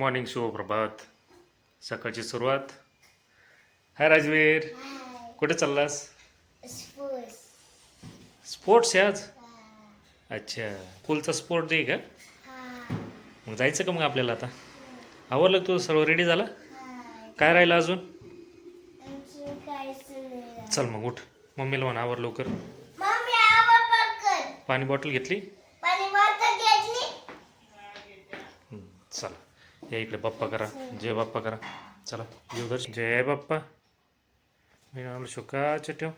Morning शुभप्रभात. सकाळची सुरुवात. हाय राजवीर, कुठे चाललास? स्पोर्ट्स आहे आज. अच्छा, स्कूलचा स्पोर्ट डे का? मग जायचं का मग आपल्याला आता? आवरलं तू? सर्व रेडी झाला? काय राहिलं अजून? चल मग उठ, मम्मीला म्हणा आवर लवकर. पाणी बॉटल घेतली? चला या इकडे बाप्पा करा, जय बाप्पा करा. चला येऊ दर्शन. जय बाप्पा. मी आलो शुकाचं ठेव.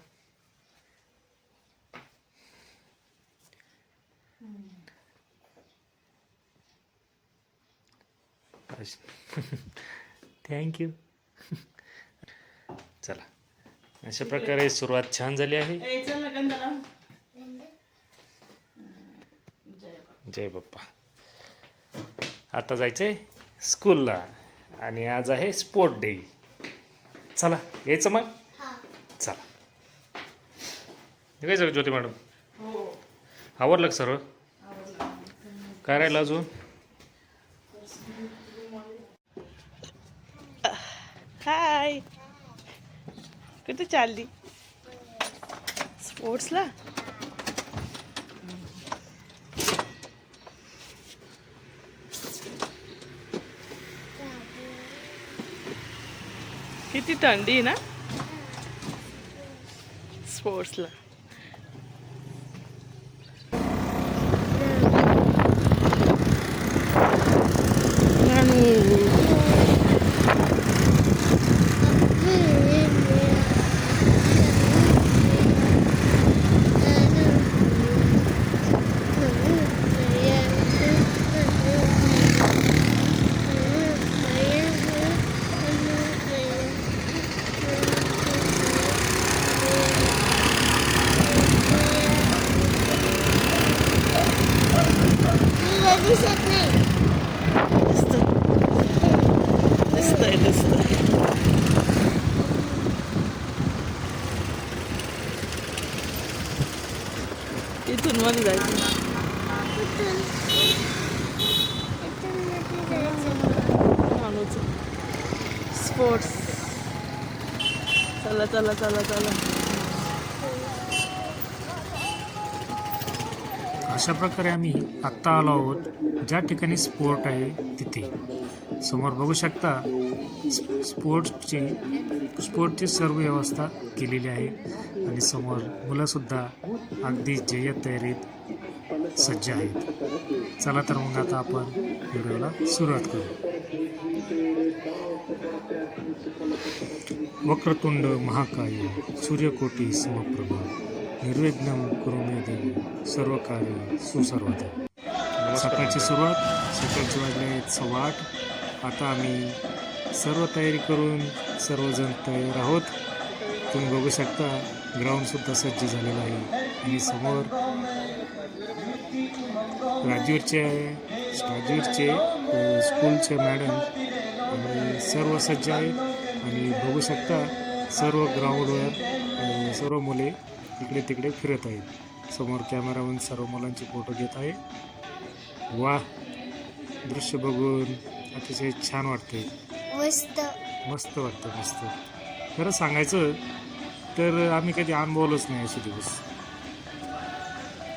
थँक्यू. चला अशा प्रकारे सुरुवात छान झाली आहे. जय बाप्पा. आता जायचंय स्कूलला आणि आज आहे स्पोर्ट डे. चला यायचं मग. चला निघायचं का ज्योती मॅडम? आवरलं का सर्व? काय राहिलं अजून? हाय, कुठे चालली? स्पोर्ट्सला? किती थंडी ना स्पोर्ट्सला. दिसतंय. इथून मध्ये जायचं. स्पोर्ट्स. चला चला चला चला. अशा प्रकारे आम्ही आत्ता आलो आहोत ज्या ठिकाणी स्पोर्ट आहे तिथे. समोर बघू शकता स्पोर्टची सर्व व्यवस्था केलेली आहे आणि समोर मुलंसुद्धा अगदी जय्यत तयारीत सज्ज आहेत. चला तर मग आता आपण व्हिडिओला सुरुवात करू. वक्रतुंड महाकाय सूर्यकोटी समप्रभ निर्विघ्नं कुरु मे देव सर्व कार्य सुसर्वदा. सकाळची सुरुवात. सकाळचे वाजले आहेत 8:15. आता आम्ही सर्व तयारी करून सर्वजण तयार आहोत. तुम्ही बघू शकता ग्राउंडसुद्धा सज्ज झालेला आहे आणि समोर राजवीरचे स्कूलचे मॅडम आणि सर्व सज्ज आहेत. आणि बघू शकता सर्व ग्राउंडवर सर्व मुले इकडे तिकडे फिरत आहेत. समोर कॅमेरामॅन सर्व मुलांचे फोटो घेत आहे. वा, दृश्य बघून अतिशय छान वाटते. मस्त वाटतं. मस्त. खरं सांगायचं तर आम्ही कधी अनुभवलंच नाही असे दिवस.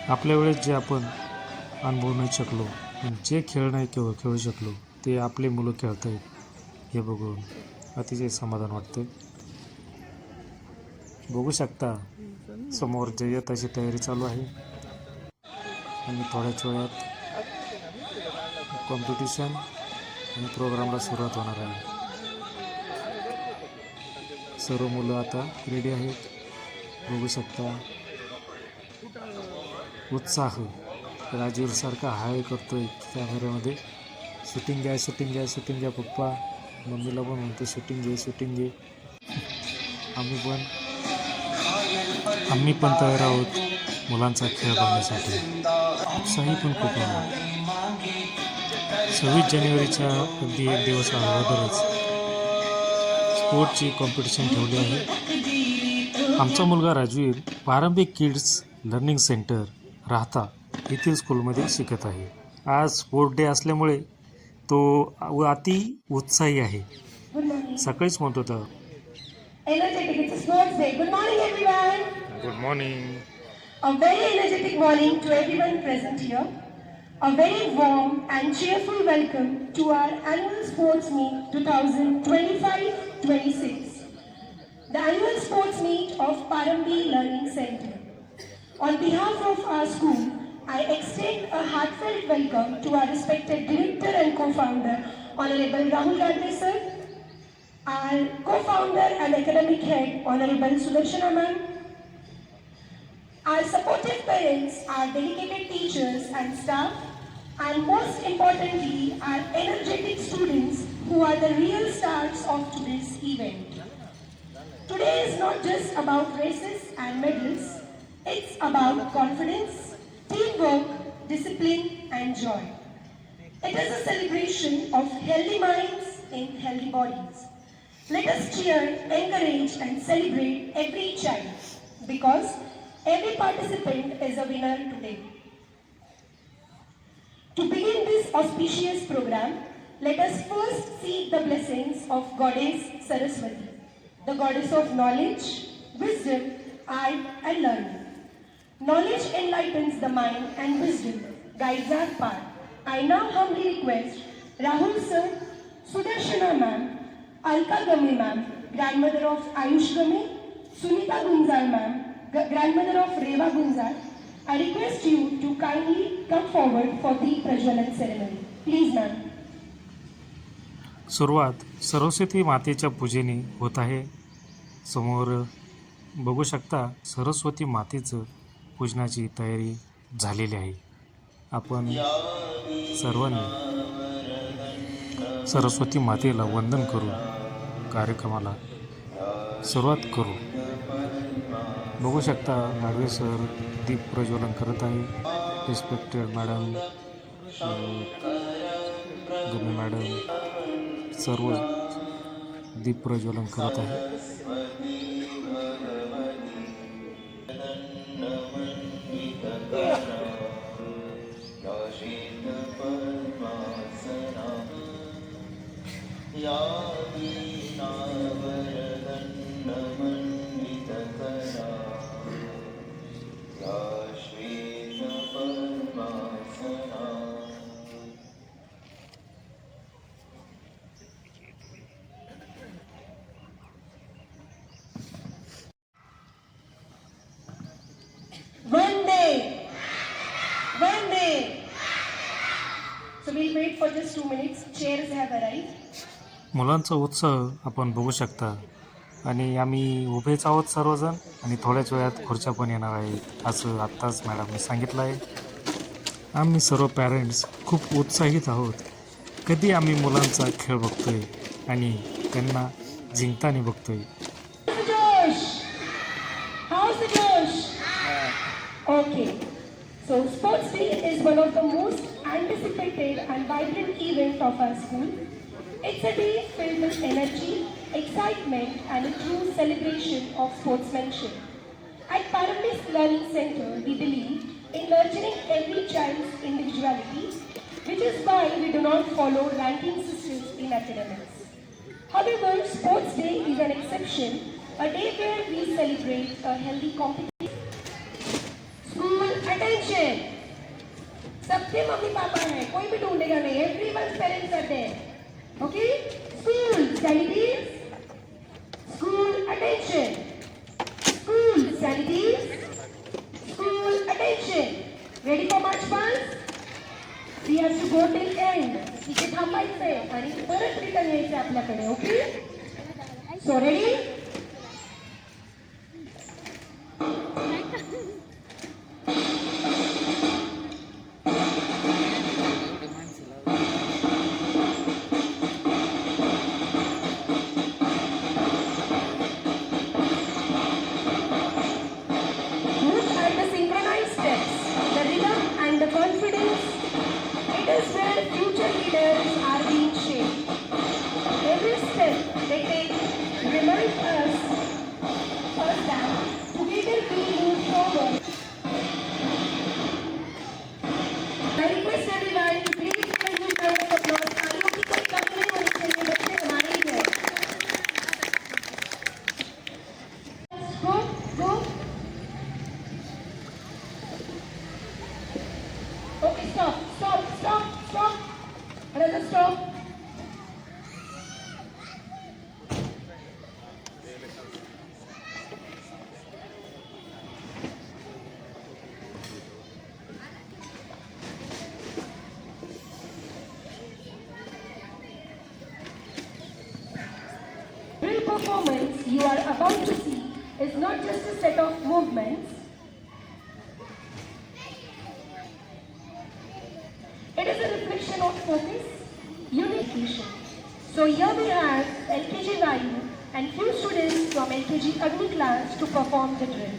आपल्या वेळेस जे आपण अनुभवू नाही शकलो, जे खेळ नाही खेळू शकलो ते आपले मुलं खेळत आहेत हे बघून अतिशय समाधान वाटते. बघू शकता समोर जय्यत अशी तयारी चालू आहे आणि थोड्याच वेळात कॉम्पिटिशन आणि प्रोग्रामला सुरुवात होणार आहे. सर्व मुलं आता रेडी आहेत. बघू शकता उत्साह. राजवीरसारखा हाय करतोय कॅमेऱ्यामध्ये. शूटिंग घ्या पप्पा. मम्मीला पण म्हणतो शूटिंग घे. आम्ही पण तयार आहोत मुलांचा खेळ बघण्यासाठी. उत्साही पण खूप आहे. 26 जानेवारीच्या अगदी एक दिवस अगोदरच स्पोर्टची कॉम्पिटिशन ठेवली आहे. आमचा मुलगा राजवीर पारंबिक किड्स लर्निंग सेंटर राहता येथील स्कूलमध्ये शिकत आहे. आज स्पोर्ट डे असल्यामुळे तो अति उत्साही आहे. Good morning. सकाळीच म्हणत होता Energetic. It's a sports day. Good morning, everyone. Good morning. A very energetic morning to everyone present here. A very warm and cheerful welcome to our annual sports meet 2025-26. The annual sports meet of Parambi Learning Center. On behalf of our school, I extend a heartfelt welcome to our respected director and co-founder, Honorable Rahul Gadre sir, our co-founder and academic head, Honorable Sudarshana ma'am, our supportive parents, our dedicated teachers and staff, and most importantly, our energetic students who are the real stars of today's event. Today is not just about races and medals, it's about confidence, teamwork, discipline, and joy. It is a celebration of healthy minds in healthy bodies. Let us cheer, encourage, and celebrate every child because every participant is a winner today. To begin this auspicious program, let us first seek the blessings of Goddess Saraswati, the goddess of knowledge, wisdom, art, and learning. Knowledge enlightens the mind and wisdom guides our path. I now humbly request Rahul sir, Sudarshana ma'am, Alka Game ma'am, grandmother of Ayush Game, Sunita Gunjal ma'am, grandmother of Reva Gunjal, I request you to kindly come forward for the Prajwalan ceremony. Please ma'am. सुरुवात सरस्वती मातेच्या पूजेने होत आहे. समोर बघू शकता सरस्वती मातेचं पूजनाची तयारी झालेली आहे. आपण सर्वांनी सरस्वती मातेला वंदन करून कार्यक्रमाला सुरुवात करू. बघू शकता गाडवे सर दीप प्रज्वलन करत आहे. रिस्पेक्टेड मॅडम, गमे मॅडम सर्व दीप प्रज्वलन करत आहे. Vande. So we'll wait for just 2 minutes. Chairs have arrived. मुलांचा उत्साह आपण बघू शकता आणि आम्ही उभेच आहोत सर्वजण आणि थोड्याच वेळात खुर्च्या पण येणार आहेत असं आत्ताच मॅडमने सांगितलं आहे. आम्ही सर्व पॅरेंट्स खूप उत्साहित आहोत. कधी आम्ही मुलांचा खेळ बघतोय आणि त्यांना जिंकताना बघतोय. How's the Josh? Okay. So Sports Day is one of the most anticipated and vibrant events of our school. It's a day filled with energy, excitement, and a true celebration of sportsmanship. At Parambi Learning Center, we believe in nurturing every child's individuality, which is why we do not follow ranking systems in academics. However, Sports Day is an exception, a day where we celebrate a healthy competition. School attention! सबके mummy papa हैं, कोई भी ढूंढेगा नहीं. Everyone's parents are there. Okay? School sanities. School attention. School sanities. School attention. Ready for march past? We have to go till end. इथे थांबायचंय आणि परत return यायचं आपल्याकडे. Okay? So ready? Future leaders are being shaped. Every step they take reminds us Okay, stop, stop, stop, stop. Another stop. Drill performance you are about to see is not just a set of movements, it is a reflection of focus, unification. So here we have LKG Vayu and few students from LKG Agni class to perform the drill.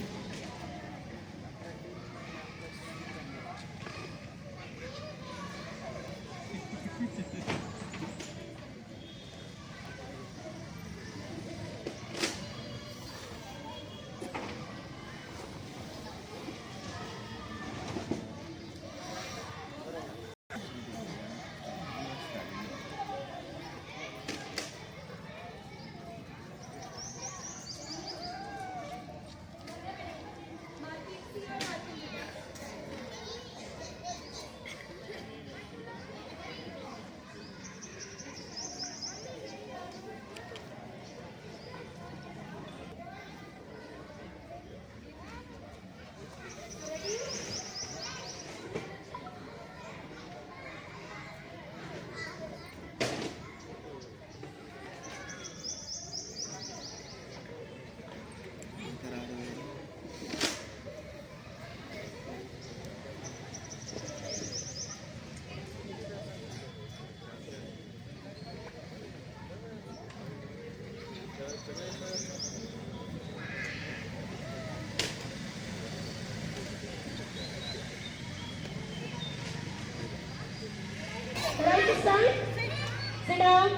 Right side, sit down.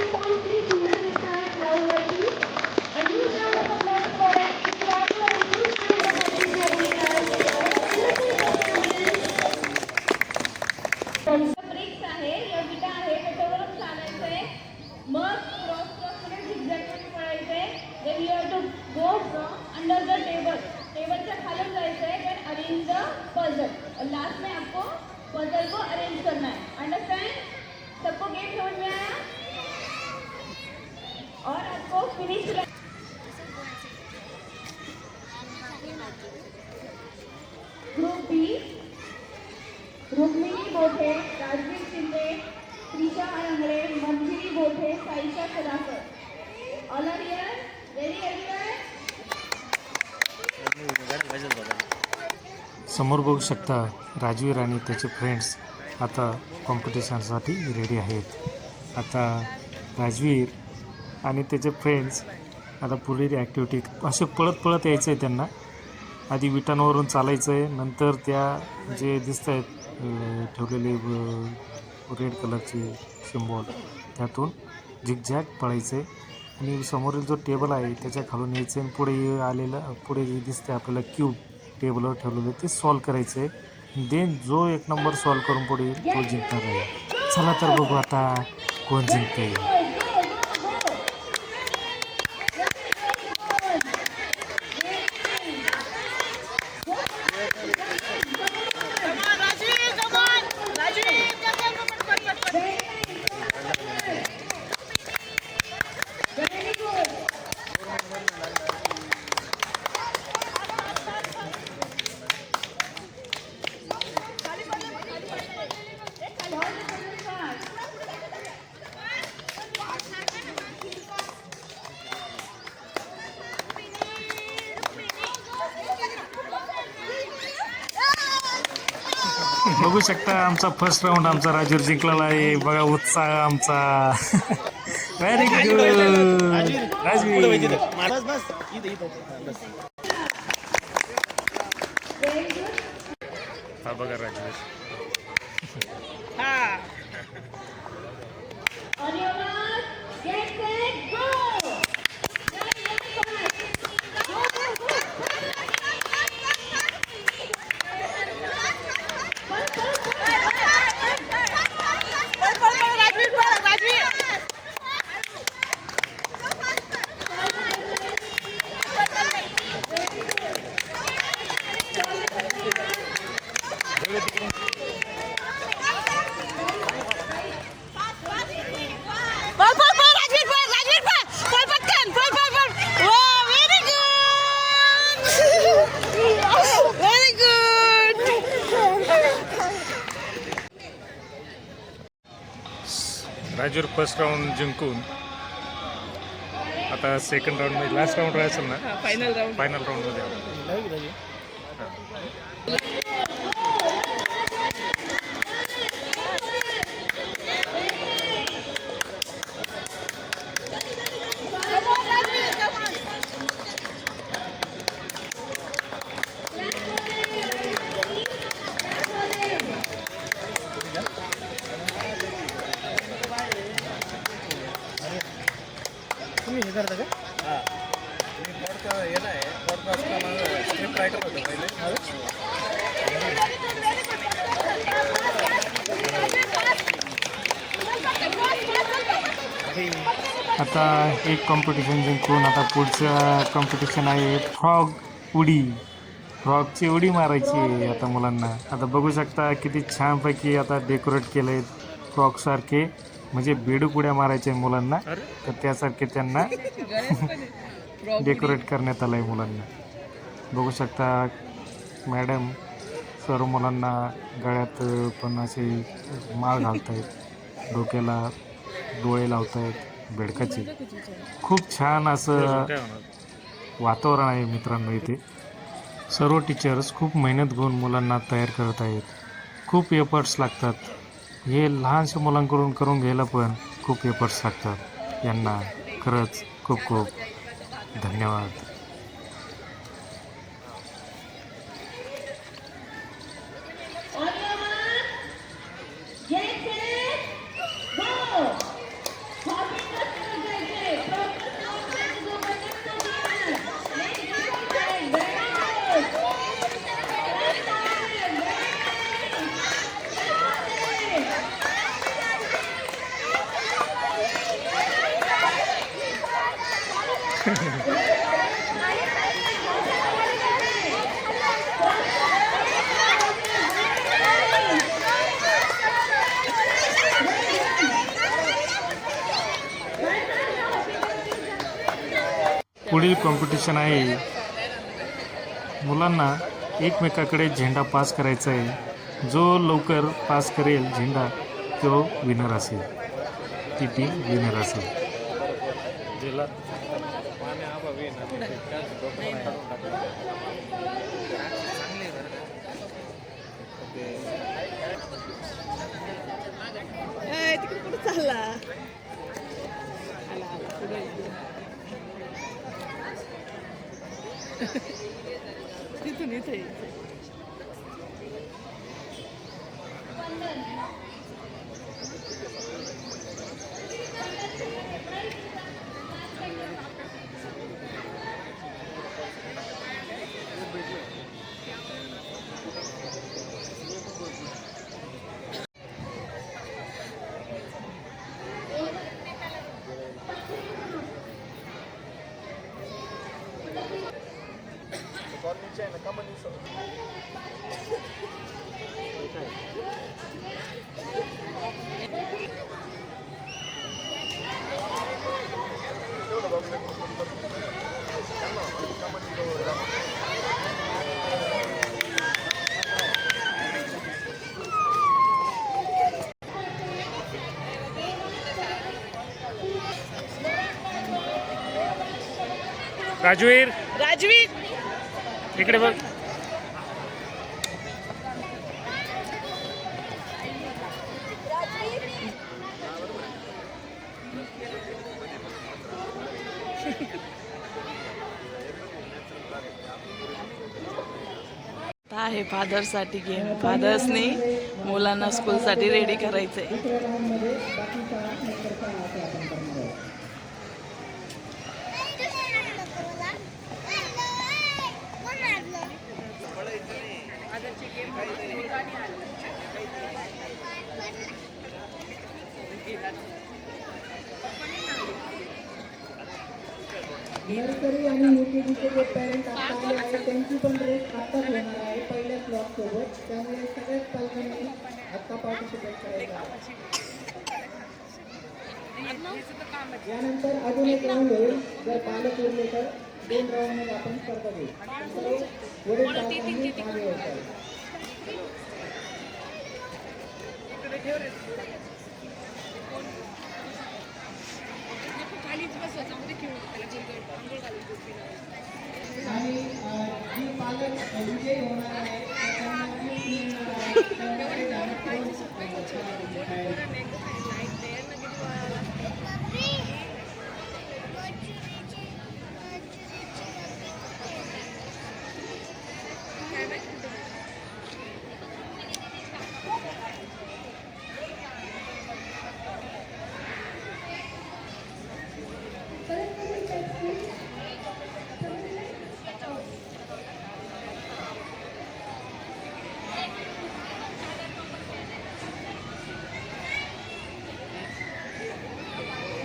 7.3 children inside now working. A huge round of applause for Chicago and a huge round of applause breaks आहे या विटा आहे त्याच्यावरून चालायचंय मग cross zigzag मध्ये पळायचंय then you have to go under the टेबलच्या खाली जायचंय then arrange the puzzle last में आपको पजल को अरेंज करना है अंडरस्टैंड सबको गेम समझ में आया और आपको finish group B Rukmini Bothe Rajveer Shinde Trisha Arangale Manjiri Bothe Saisha Sadakar all are here ready everyone समोर बघू शकता राजवीर आणि त्याचे फ्रेंड्स आता कॉम्पिटिशनसाठी रेडी आहेत. आता राजवीर आणि त्याचे फ्रेंड्स आता पुढील ॲक्टिव्हिटी असे पळत पळत यायचं आहे त्यांना. आधी विटांवरून चालायचं आहे, नंतर त्या जे दिसत आहेत ठेवलेले रेड कलरचे सिम्बॉल त्यातून झिगझॅग पळायचं आहे आणि समोरील जो टेबल आहे त्याच्या खालून यायचं आहे. पुढे जे दिसतं आपल्याला क्यूब टेबलवर ठेवलेलं ते सॉल्व करायचं आहे. देन जो एक नंबर सॉल्व करून पुढे येईल तो जिंकणार आहे. चला तर बघू आता कोण जिंकते. बघू शकता आमचा फर्स्ट राऊंड आमचा राजूर जिंकलेला आहे. बघा उत्साह आमचा. Very good Rajveer. हा बघा Rajveer. On your mark, get set, go! Rajur first round जिंकून आता सेकंड राऊंडमध्ये लास्ट राऊंड राहायचं ना फायनल राऊंडमध्ये तुम्ही हे करता का? मी पॉडकास्ट आहे पॉडकास्टला स्क्रिप्ट रायटर होतो पहिले. आता एक कॉम्पिटिशन जिंकून आता पुढचं कॉम्पिटिशन आहे फ्रॉग उडी. फ्रॉगची उडी मारायची आहे आता मुलांना. आता बघू शकता किती छानपैकी आता डेकोरेट केलं आहे फ्रॉगसारखे, म्हणजे बेडूक उड्या मारायच्या मुलांना, तर त्यासारखे त्यांना डेकोरेट करण्यात आलं आहे मुलांना. बघू शकता मॅडम सर्व मुलांना गळ्यात पण असे माळ घालत आहेत, डोक्याला डोळे लावत आहेत बेडकाचे. खूप छान असं वातावरण आहे मित्रांनो इथे. सर्व टीचर्स खूप मेहनत घेऊन मुलांना तयार करत आहेत. खूप एफर्ट्स लागतात. हे लहानशा मुलांकडून करून घ्यायला पण खूप एफर्ट्स लागतात. यांना खरंच खूप खूप धन्यवाद. On your mark, get set, go! Hop in the पुढील कॉम्पिटिशन आहे मुलांना एकमेकाकडे झेंडा पास करायचा आहे. जो लवकर पास करेल झेंडा तो विनर असेल, ती टीम विनर असेल. जिला तिकडे कुठे चालला? तिथून इथे राजवीर राजवीर इकडे बघ. आता आहे फादर्ससाठी गेम. फादर्सनी मुलांना स्कूलसाठी रेडी करायचंय. नर्सरी आणि युकेजीचे जे पॅरेंट आता आले आहेत त्यांची पण रेस आत्ताच होणार आहे पहिल्या क्लॉक सोबत. त्यामुळे सगळ्याच पालकांनी आत्ता पार्टिसिपेट करायचं आहे. यानंतर अजून एक राऊंड होईल. जर पालक उरले तर 2 राऊंडमध्ये आपण स्पर्धा घेऊ. सर्व वडील पालकांनी भाग घ्यायचा आहे. आणि जी पालक विजयी होणार आहे त्यांना गिफ्ट मिळणार आहे.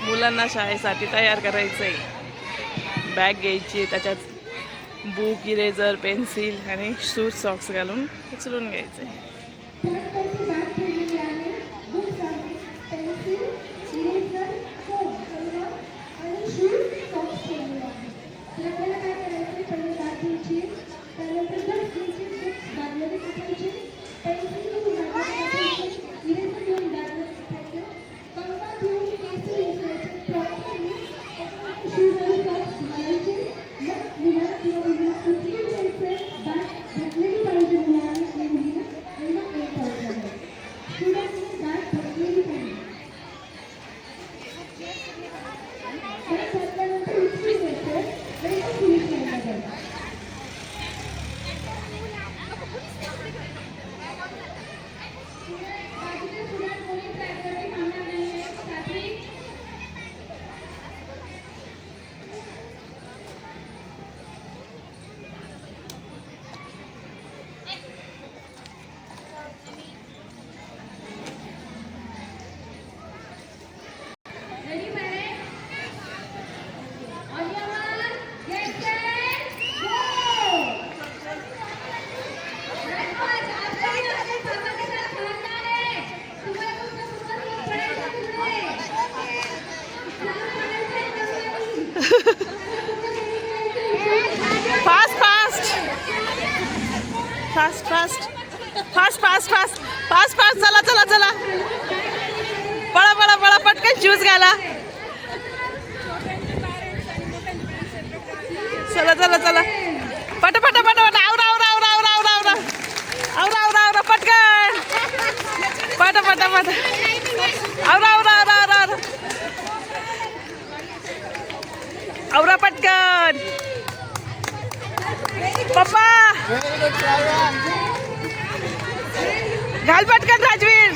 मुलांना शाळेसाठी तयार करायचंय. बॅग घ्यायची, त्याच्यात बुक, इरेझर, पेन्सिल आणि शूज सॉक्स घालून उचलून घ्यायचंय. परस्परची बॅग ठेवलेली आहे. बुक्स आहेत, पेन्सिल, इरेझर, फोम कलर आणि शूज सॉक्स ठेवलेले आहेत. तर आपल्याला काय करायचं, पहिले बॅग घ्यायची, त्यानंतर बुक्स घ्यायची, बुक्स बॅगमध्ये टाकायची, पेन्सिल घेऊन बॅगमध्ये टाकायची, इरेझर घेऊन बॅगमध्ये टाकायचं, कंपास घेऊन पेन्सिल घ्यायचं, प्रॉपरली त्याच्यामध्ये शूज आणि सॉक्स घालायचे. मग मुलाला किंवा मुलीला उचलून घ्यायचं, बॅग घातलेली पाहिजे मुलाला आणि मुलीला, आणि मग एक पाहिजे. Fast fast fast fast fast fast fast fast fast चला चला चला पळा पळा पळा पटकन शूज घाला चला चला चला पट पट पट पट आवरा आवरा आवरा आवरा आवरा आवरा आवरा आवरा आवरा पटकन पट पट पट आवरा आवरा आवरा आवरा आवरा पटकन पप्पा घाल पटकन राजवीर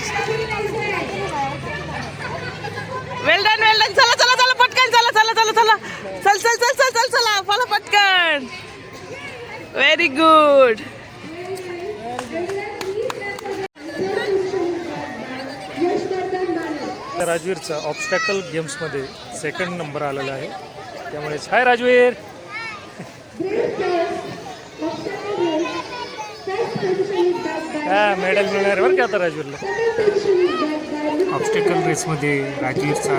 वेल डन चला चला चला पटकन चला चला चला चला चल चल चल चल चल चला फॉलो पटकन व्हेरी गुड राजवीरचा ऑब्स्टॅकल गेम्समध्ये सेकंड नंबर आलेला आहे त्यामुळेच हाय राजवीर मेडल मिळणार बरं का आता राजवीरला ऑब्स्टॅकल रेसमध्ये राजवीरचा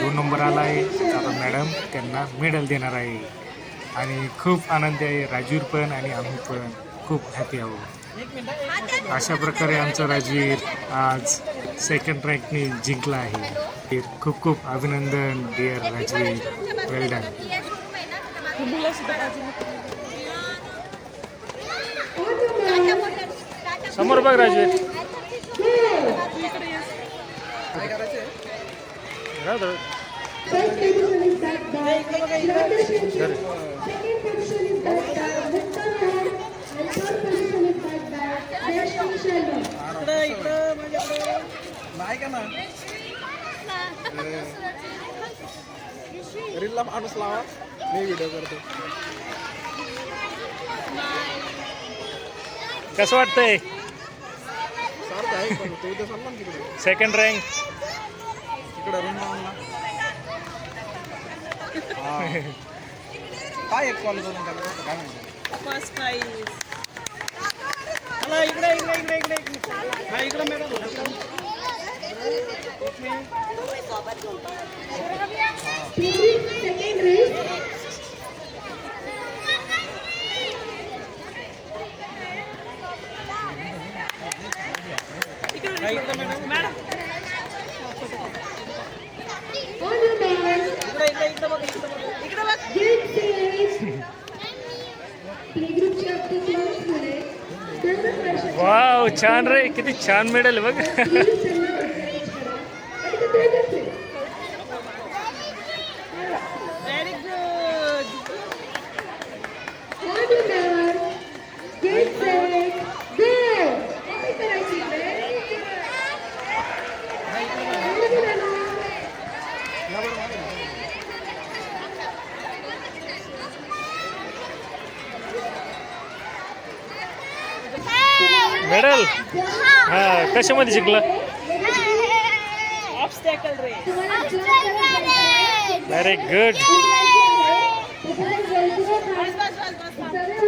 2 नंबर आला आहे आता मॅडम त्यांना मेडल देणार आहे आणि खूप आनंदी आहे राजवीर पण आणि आम्ही पण खूप हॅपी आहोत अशा प्रकारे आमचा राजवीर आज सेकंड रँकने जिंकला आहे खूप खूप अभिनंदन डिअर राजवीर वेल डन समोर बघ Rajveer First position is backed by Radha Shivji. Second position is backed by Mukta Kaur. And third position is backed by Dashni Sharma. नाही का ना रीलला माणूस लावा मी व्हिडिओ करतो कसं वाटतंय सारखं आहे पण तो इथे चालला ना तिकडे सेकंड रँक तिकडे रूम लावून काय एक कॉल करून टाकलं काय म्हणतो फर्स्ट प्राइज चला इकडे इकडे इकडे इकडे हा इकडे madam Second race. Madam On your mark. Get set. Playgroup चे आपले class मुले 10 वर्षाचे वाव छान रे किती छान मेडल बघ मुली त्यांना encourage करा. आणि ते तेवढंच आहे. Very good On your mark. Get set. Go. काय करायची इकडे? मेडल हा कशामध्ये जिंकला obstacle race very good Bye.